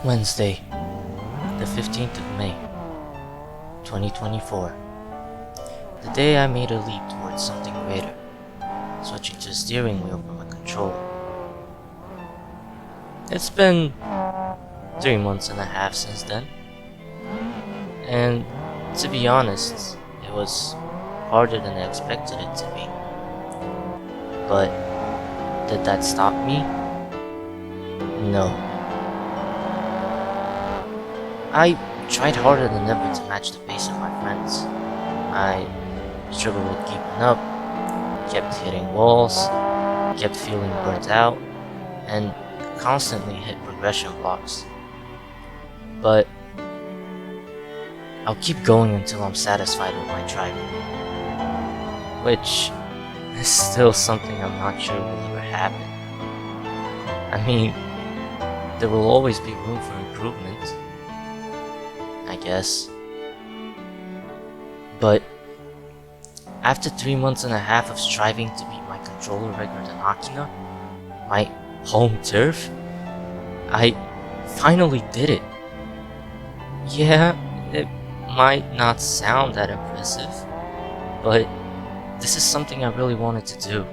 Wednesday, the 15th of May, 2024. The day I made a leap towards something greater, switching to a steering wheel from a controller. It's been 3 months and a half since then, and to be honest, it was harder than I expected it to be. But did that stop me? No. I tried harder than ever to match the pace of my friends. I struggled with keeping up, kept hitting walls, kept feeling burnt out, and constantly hit progression blocks. But I'll keep going until I'm satisfied with my driving, which is still something I'm not sure will ever happen. I mean, there will always be room for improvement, I guess. But after 3 months and a half of striving to beat my controller record in Akina, my home turf, I finally did it. Yeah, it might not sound that impressive, but this is something I really wanted to do.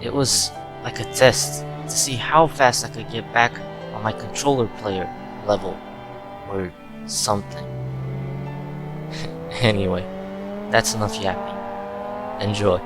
It was like a test to see how fast I could get back on my controller player level, or something. Anyway, that's enough yapping. Enjoy.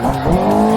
Bye.